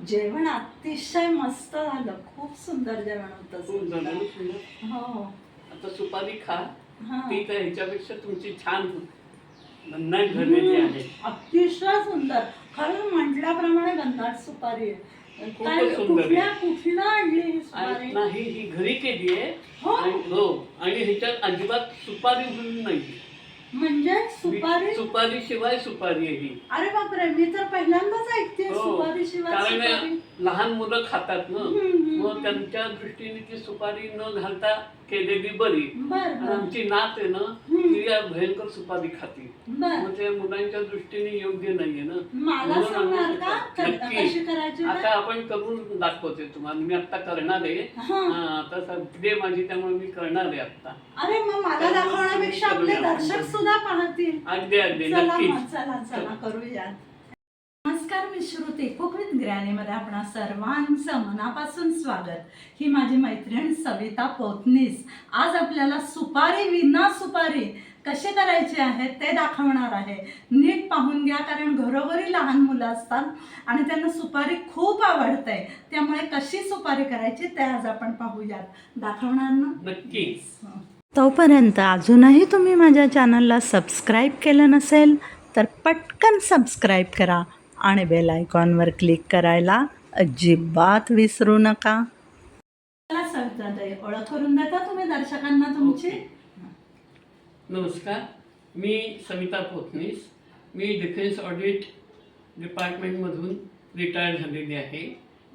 जेवण अतिशय मस्त झालं, खूप सुंदर जेवण होतं. हो. आता सुपारी खा, हा. ती तर ह्याच्यापेक्षा तुमची छान भन्नाट झालेली आहे. अतिशय सुंदर. खरं म्हटल्याप्रमाणे भन्नाट सुपारी आहे. काय खूपच सुंदर आहे. कुठला आणली ही सुपारी? नाही, ही घरी केली आहे. हो? आणि ह्याच्यात अजिबात सुपारी म्हणून नाही, म्हणजे सुपारी शिवाय सुपारी आहे ही. अरे बापरे, मी तर पहिल्यांदाच ऐकते सुपारी शिवाय कारण सुपारी. लहान मुलं खातात ना, मग त्यांच्या दृष्टीने ती सुपारी न घालता केलेली बरी. आणि आमची नात आहे ना, ती भयंकर सुपारी खाते, मग त्या मुलांच्या दृष्टीने योग्य नाहीये ना. मला सांगणार का कशी करायची? आता आपण करून दाखवते तुम्हाला. मी आता करणार आहे. आता सध्या माझी, त्यामुळे मी करणार आहे आता. अरे मग मला दाखवण्यापेक्षा आपले दर्शक सुद्धा पाहतील. अगदी अगदी नक्कीच. चला करूया. नमस्कार, मी श्रुती. कुक विथ ग्रॅनीमध्ये आपणा सर्वांचं मनापासून स्वागत. ही माझी मैत्रीण सविता पोतनीस आज आपल्याला सुपारी विना सुपारी कसे करायचे आहे ते दाखवणार आहे. नीट पाहून घ्या, कारण घरोघरी लहान मुलं असतात आणि त्यांना सुपारी खूप आवडते. त्यामुळे कशी सुपारी करायची ते आज आपण पाहूयात. दाखवणार ना? नक्कीच. तोपर्यंत अजूनही तुम्ही माझ्या चॅनलला सबस्क्राईब केलं नसेल तर पटकन सबस्क्राईब करा आणि बेल आयकॉनवर क्लिक करायला अजिबात विसरू नका. ओळख करून देता तुम्ही दर्शकांना तुमची? नमस्कार, मी सविता पोतनीस. मी डिफेन्स ऑडिट डिपार्टमेंटमधून रिटायर झालेली आहे.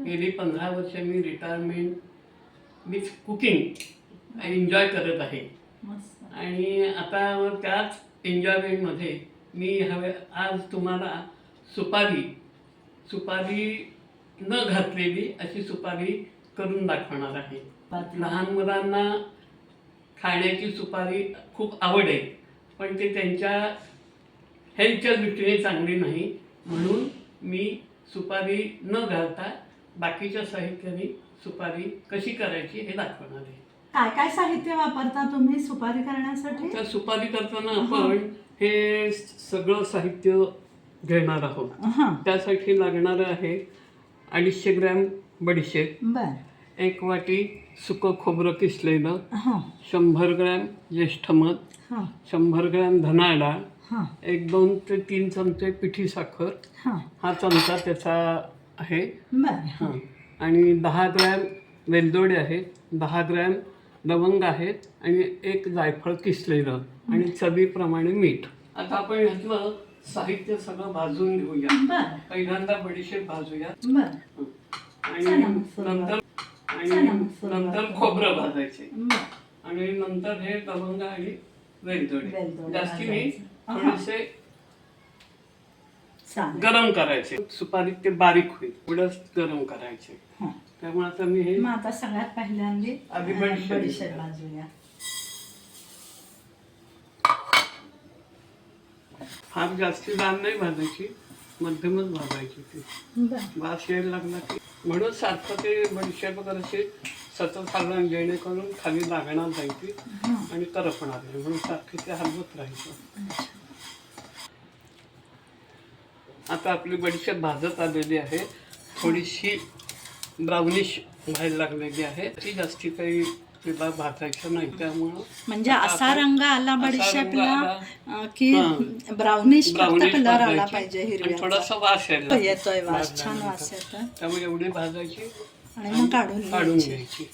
गेली 15 वर्ष मी रिटायरमेंट विथ कुकिंग एन्जॉय करत आहे. आणि आता त्याच एन्जॉयमेंटमध्ये मी आज तुम्हाला सुपारी न घातलेली अशी सुपारी करून दाखवणार आहे. लहान मुलांना खाण्याची सुपारी खूप आवड आहे, पण ते त्यांच्या हेल्थच्या दृष्टीने चांगली नाही, म्हणून मी सुपारी न घालता बाकीच्या साहित्याने सुपारी कशी करायची हे दाखवणार आहे. काय काय साहित्य वापरता तुम्ही सुपारी करण्यासाठी? तर सुपारी करताना आपण हे सगळं साहित्य घेणार आहोत. त्यासाठी लागणार आहे 250 ग्रॅम बडीशेप, 1 वाटी सुकं खोबरं किसलेलं, 100 ग्रॅम ज्येष्ठ मध, 100 ग्रॅम धना डाळ, 1-2 ते 3 चमचे पिठी साखर, हा चमचा त्याचा आहे, आणि 10 ग्रॅम वेलदोडे आहेत, 10 ग्रॅम लवंग आहेत, आणि 1 जायफळ किसलेलं, आणि चवीप्रमाणे मीठ. आता आपण ह्यातलं साहित्य सगळं भाजून घेऊया. पहिल्यांदा बडीशेप भाजूया, आणि नंतर खोबरं भाजायचे, आणि नंतर हे लवंग आणि वेलदोडे जास्ती नाही, थोडेसे गरम करायचे. सुपारी ते बारीक होईल थोडंच गरम करायचे. त्यामुळे आता मी हे आता सगळ्यात पहिल्यांदा आधी बडीशेप भाजूया. फार जास्ती लाल नाही भाजायची, मध्यमच भाजायची. ती वास यायला लागला की, म्हणून सारखं ते बडीशेप असे सतत हलवून, जेणेकरून खाली लागणार जायची आणि करपणार नाही, म्हणून सारखे ते हलवत राहायचं. आता आपली बडीशेप भाजत आलेली आहे, थोडीशी ब्राउनिश व्हायला लागलेली आहे. ती जास्ती काही तिला भाजायचं नाही, त्यामुळं म्हणजे असा रंग आला बडीशेपला की ब्राउनिश कलर आला पाहिजे, हिरव्या, थोडासा वास येतोय, वास छान वास येतोय. त्यामुळे एवढी भाजायची आणि मग काढून घ्यायची.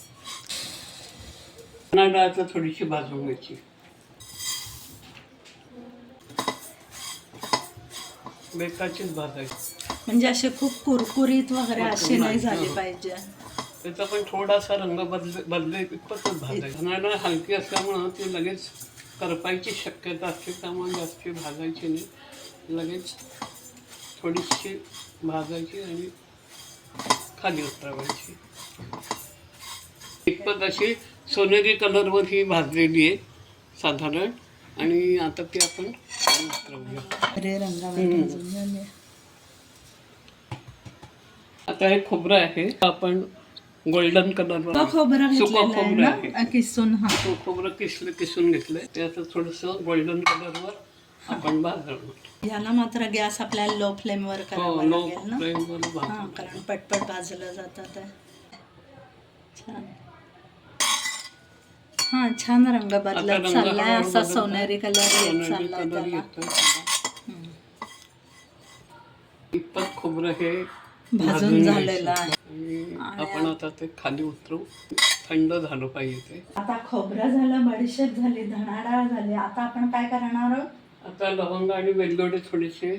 धना डाळ तर थोडीशी भाजून घ्यायची. बेताचीच भाजायची, म्हणजे असे खूप कुरकुरीत वगैरे असे नाही झाले पाहिजे. त्याचा पण थोडासा रंग बदले इतपतच भाजायचं. धना डाळ हलकी असल्यामुळं ती लगेच करपायची शक्यता असते, त्यामुळे जास्त भाजायची नाही, लगेच थोडीशी भाजायची आणि खाली उतरवायची. इतपत अशी सोनेरी कलरवर ही भाजलेली आहे साधारण, आणि आता ती आपण उतरवूया. आता हे खोबरं आहे, आपण गोल्डन कलर खोबरं खोबरं किसून खोबरं किसून घेतलंय. ते आता थोडंसं गोल्डन कलरवर आपण भाजणार. याला मात्र गॅस आपल्याला लो फ्लेमवर करावा लो लागेल ना. फ्लेमवर हां, भाजणार. कारण पटपट भाजलं जातं ते. छान. हां, छान रंग आता बदलत रंग चाललाय, हळूहळू असा बदलतोय. सोनेरी कलर येत सोनेरी चाललाय कलर त्याला. येतोय. इतपत खोबरं हे भाजून घ्यायचं. झालेलं आहे. आणि आपण आता ते खाली उतरवू. थंड झालं पाहिजे ते. आता खोबरं झालं, बडीशेप झाली, धणा डाळ झाली. आता आपण काय करणार आहोत? आता लवंग आणि वेलदोडे थोडेसे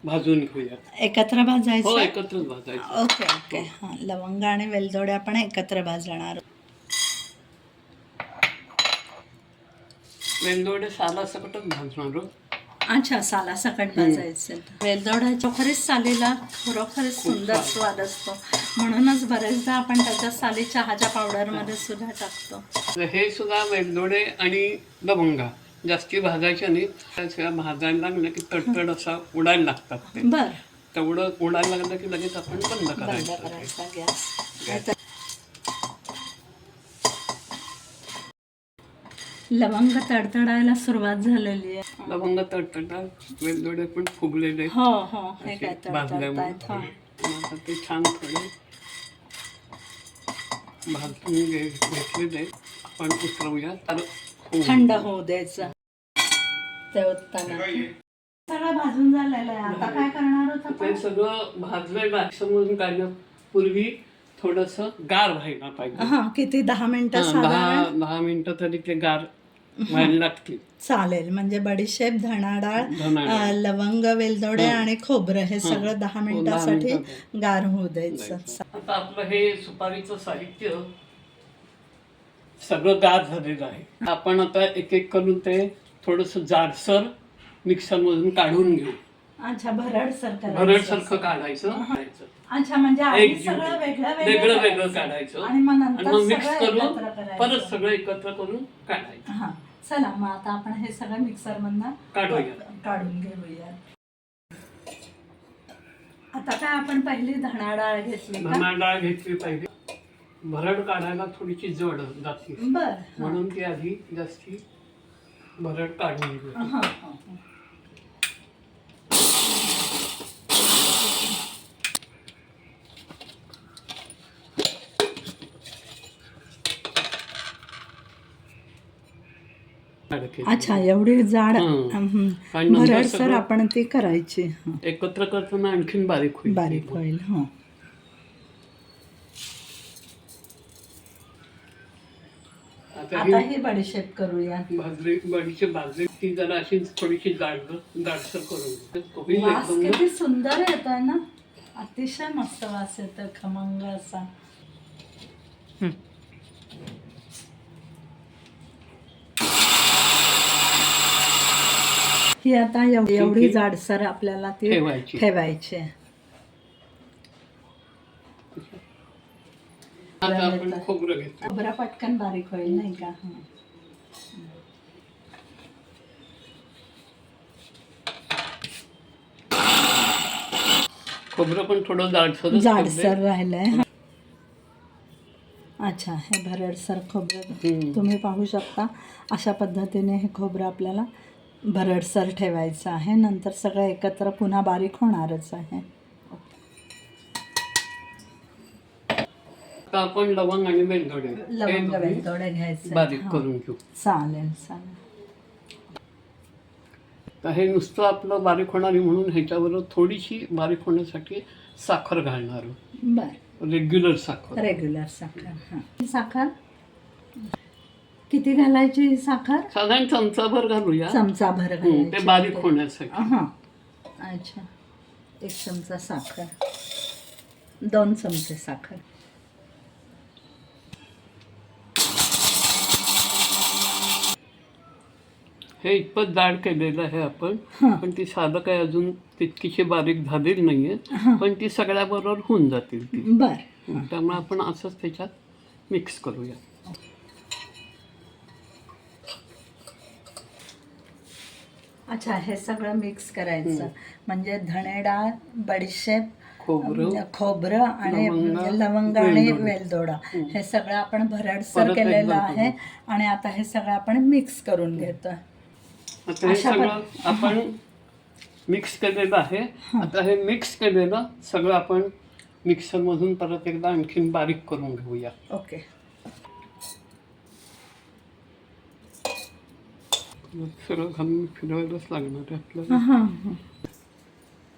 भाजून घेऊयात. एकत्र हो, भाजायचं. एकत्रच भाजायचं. Okay okay. हां, लवंग आणि वेलदोडे आपण एकत्र भाजणार. वेलदोडे सालासकटच भाजणार. अच्छा, साला सकट भाजायचं. वेलदोड्याच्या खरीच सालीला खरोखरच सुंदर स्वाद असतो. म्हणूनच बरेचदा आपण त्याच्या साली चहाच्या पावडरमध्ये सुद्धा टाकतो. तर हे सुद्धा वेलदोडे आणि लवंगा जास्ती भाजायचे नाही. त्याशिवाय भाजायला लागलं की तडतड असा उडायला लागतात ते. बर, तेवढं उडायला लागलं की लगेच आपण बंद बंद करायचं. करायचा गॅस. लवंग तडतडायला सुरुवात झालेली आहे. लवंग तडतडतात, वेलदोडे पण फुगलेले हो हो, हे असे काय भाजल्यामुळे. तडतडतायत. हो. आता ते छान थोडे भाजून घेतलेले आपण उतरवूया. तर थंड होऊ द्यायचं ते उत्ताना. सगळं भाजून झालेलं आहे. आता काय करणार होत ते आपण? सगळं भाजलेलं आहे. समजून काढण्यापूर्वी थोडंसं गार व्हायला पाहिजे. हा, किती 10 मिनिटं हां, साधारण 10 मिनिटं तरी ते गार व्हायला लागतील. चालेल. म्हणजे बडीशेप, धणा डाळ, धणा डाळ. लवंग, वेलदोडे आणि खोबरं हे सगळं 10 मिनिटासाठी गार होऊ द्यायचं. आता आपलं हे सुपारीचं साहित्य सगळं गार झालेलं आहे. आपण आता एक एक करून ते थोडंसं जाडसर मिक्सरमधून काढून घेऊ. अच्छा, भरडसर भरडसारखं काढायचं. अच्छा, म्हणजे आधी एक जीव सगळं वेगळं वेगळं करायचं. काढायचं आणि मग आणि नंतर मग मिक्स सगळं करून एकत्र करायचं. परत सगळं एकत्र करून काढायचं. हा, चला मग आता आपण हे सगळं मिक्सर मधनं काढून घेऊया. आता काय आपण पहिली धणा डाळ घेतली का? धणा डाळ घेतली पाहिजे. भरड काढायला थोडीशी जड जाते, बर. म्हणून ती आधी जास्ती भरड काढून घेऊ. हा, हा, हा. अच्छा, एवढी जाड आणि नंतर भरडसर सगळं आपण ती करायची. हं. एकत्र करताना आणखीन बारीक होईल. बारीक होईल. हो. आता आता ही ही बडीशेप करूया. बडीची भाजली ती जरा अशी थोडीशी जाडसर करून होईल वास एकदम. किती सुंदर येत आहे ना. अतिशय मस्त वास येतो, खमंग असा. ही आता एवढी जाडसर आपल्याला ती ठेवायची. आता आपण खोबरं घेतो. खोबरं पटकन बारीक होईल नाही का? हं. खोबरं पण थोडं जाडसर राहिलंय. अच्छा, हे भरडसर खोबरं तुम्ही पाहू शकता. अशा पद्धतीने हे खोबरं आपल्याला भरडसर ठेवायचं आहे. नंतर सगळं एकत्र पुन्हा बारीक होणारच आहे. आता आपण लवंग आणि वेलदोडे लवंग वेलदोडे घ्यायचे. बारीक करून घेऊ. चालेल चालेल. तर हे नुसतं आपलं बारीक होणार आहे, म्हणून ह्याच्याबरोबर थोडीशी बारीक होण्यासाठी साखर घालणार. बर, रेग्युलर साखर. रेग्युलर साखर. हां, साखर किती घालायची? ही साखर साधारण चमचाभर घालूया. चमचाभर ते घालायची. बारीक होण्यासाठी. हां, अच्छा. 1 चमचा साखर, 2 चमचे साखर. हे इतपत जाड केलेलं आहे आपण, हां. पण ती साधं काय अजून तितकीशी बारीक झालेली नाहीये, पण ती सगळ्याबरोबर होऊन जातील ती. बर. त्यामुळे आपण असंच त्याच्यात मिक्स करूया. अच्छा, हे सगळं मिक्स करायचं. म्हणजे धणे डाळ, बडीशेप, खोबरं आणि लवंग आणि वेलदोडा हे सगळं आपण भरडसर केलेलं आहे. आणि आता हे सगळं आपण मिक्स करून घेतो. आता हे अशा सगळं आपण मिक्स केलेलं आहे. आता हे मिक्स केलेलं सगळं आपण मिक्सरमधून परत एकदा आणखीन बारीक करून घेऊया. ओके. सगळं घालून फिरवायलाच लागणार आहे आपल्याला.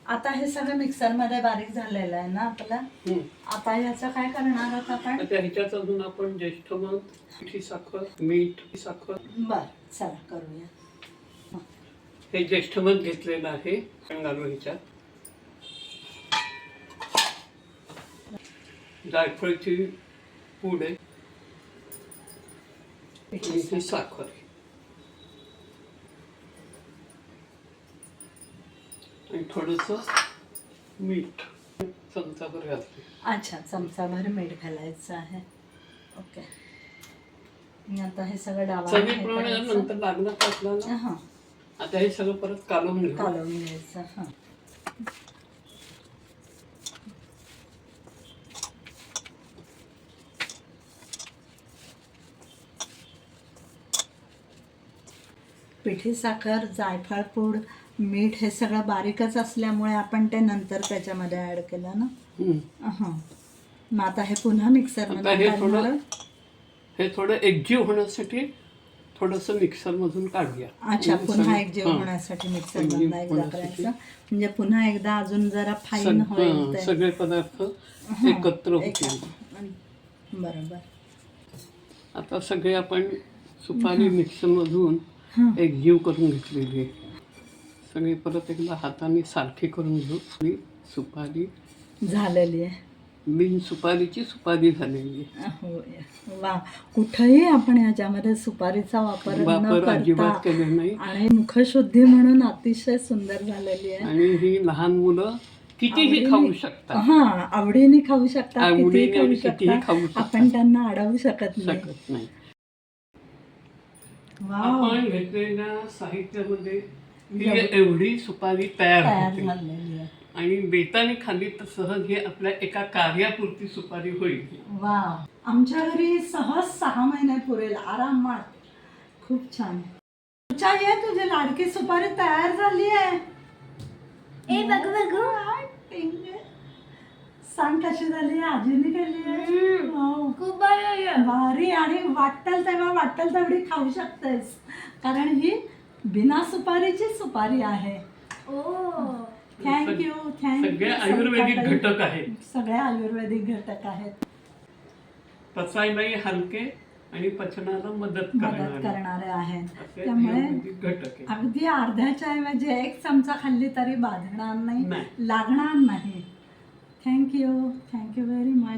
आता हे सगळं मिक्सरमध्ये बारीक झालेलं आहे ना आपलं. आता याचं काय करणार आहोत आपण? आता ह्याच्यात अजून आपण ज्येष्ठ मध, पिठी साखर, मीठ, साखर. बर, चला करूया. हे ज्येष्ठ मध घेतलेलं आहे, आपण घालू ह्याच्यात. जायफळची पूड आहे, ही साखर आहे आणि थोडंसं मीठ चमचाभर घालते. अच्छा, चमचाभर मीठ घालायचं आहे. ओके. आणि आता हे सगळं चवीप्रमाणे नंतर लागलं का आपल्याला. हां, आता हे सगळं परत कालवून घेऊ. कालवून घ्यायचं. हां, पिठी साखर, जायफळ पूड, मीठ हे सगळं बारीकच असल्यामुळे आपण ते नंतर त्याच्यामध्ये ऍड केलं ना. हां. मग आता हे पुन्हा आता मिक्सरमध्ये हे घालणार. हे थोडं एकजीव होण्यासाठी थोडंसं मिक्सरमधून काढूया. अच्छा, पुन्हा सगळं- एकजीव हां. होण्यासाठी मिक्सर एकजीव मधून एकदा होण्यासाठी. करायचं, म्हणजे पुन्हा एकदा अजून जरा फाईन होईल ते. सगळे पदार्थ हां, एकत्र होतील. बरोबर. आता सगळे आपण सुपारी मिक्सरमधून हां. एकजीव करून घेतलेली आहे. सगळी परत एकदा हाताने सारखी करून घेऊ. ही सुपारी झालेली आहे. बिन सुपारीची सुपारी झालेली आहे. हो, वा. कुठेही आपण ह्याच्यामध्ये सुपारीचा वापर न वापर अजिबात करता केले नाही. आणि मुखशुद्धी म्हणून अतिशय सुंदर झालेली आहे. आणि ही लहान मुलं कितीही खाऊ शकतात. हा, आवडीने खाऊ शकतात, आवडीने कितीही खाऊ कितीही खाऊ शकतात. शकतात. आपण त्यांना अडवू शकत नाही. शकत नाही. वाव, आपण घेतलेल्या साहित्यामध्ये ही एवढी सुपारी तयार तयार होते झालेली आहे. आणि बेताने खाली तर सहज हे आपल्या एका कार्यापुरती सुपारी होईल. वा, आमच्या घरी सहज 6 महिने पुरेल आरामात. खूप छान. ये तुझी लाडकी सुपारी तयार झाली आहे. ए बघ बघू. सांग कशी झाली? आजीने केली आहे. वाव. खूप भारी. आणि वाटेल तेव्हा वाटेल तेवढी खाऊ शकतेस, कारण ही बिना सुपारीची सुपारी आहे. थँक्यू. सगळे आयुर्वेदिक घटक आहेत. सगळे आयुर्वेदिक घटक आहेत. पचायलाही हलके आणि पचनाला मदत करणारे आहेत. असे त्यामुळे आयुर्वेदिक घटक आहेत. अगदी अर्ध्याच्या ऐवजी 1 चमचा खाल्ली तरी बाधणार नाही, नाही. लागणार नाही. Thank you very much.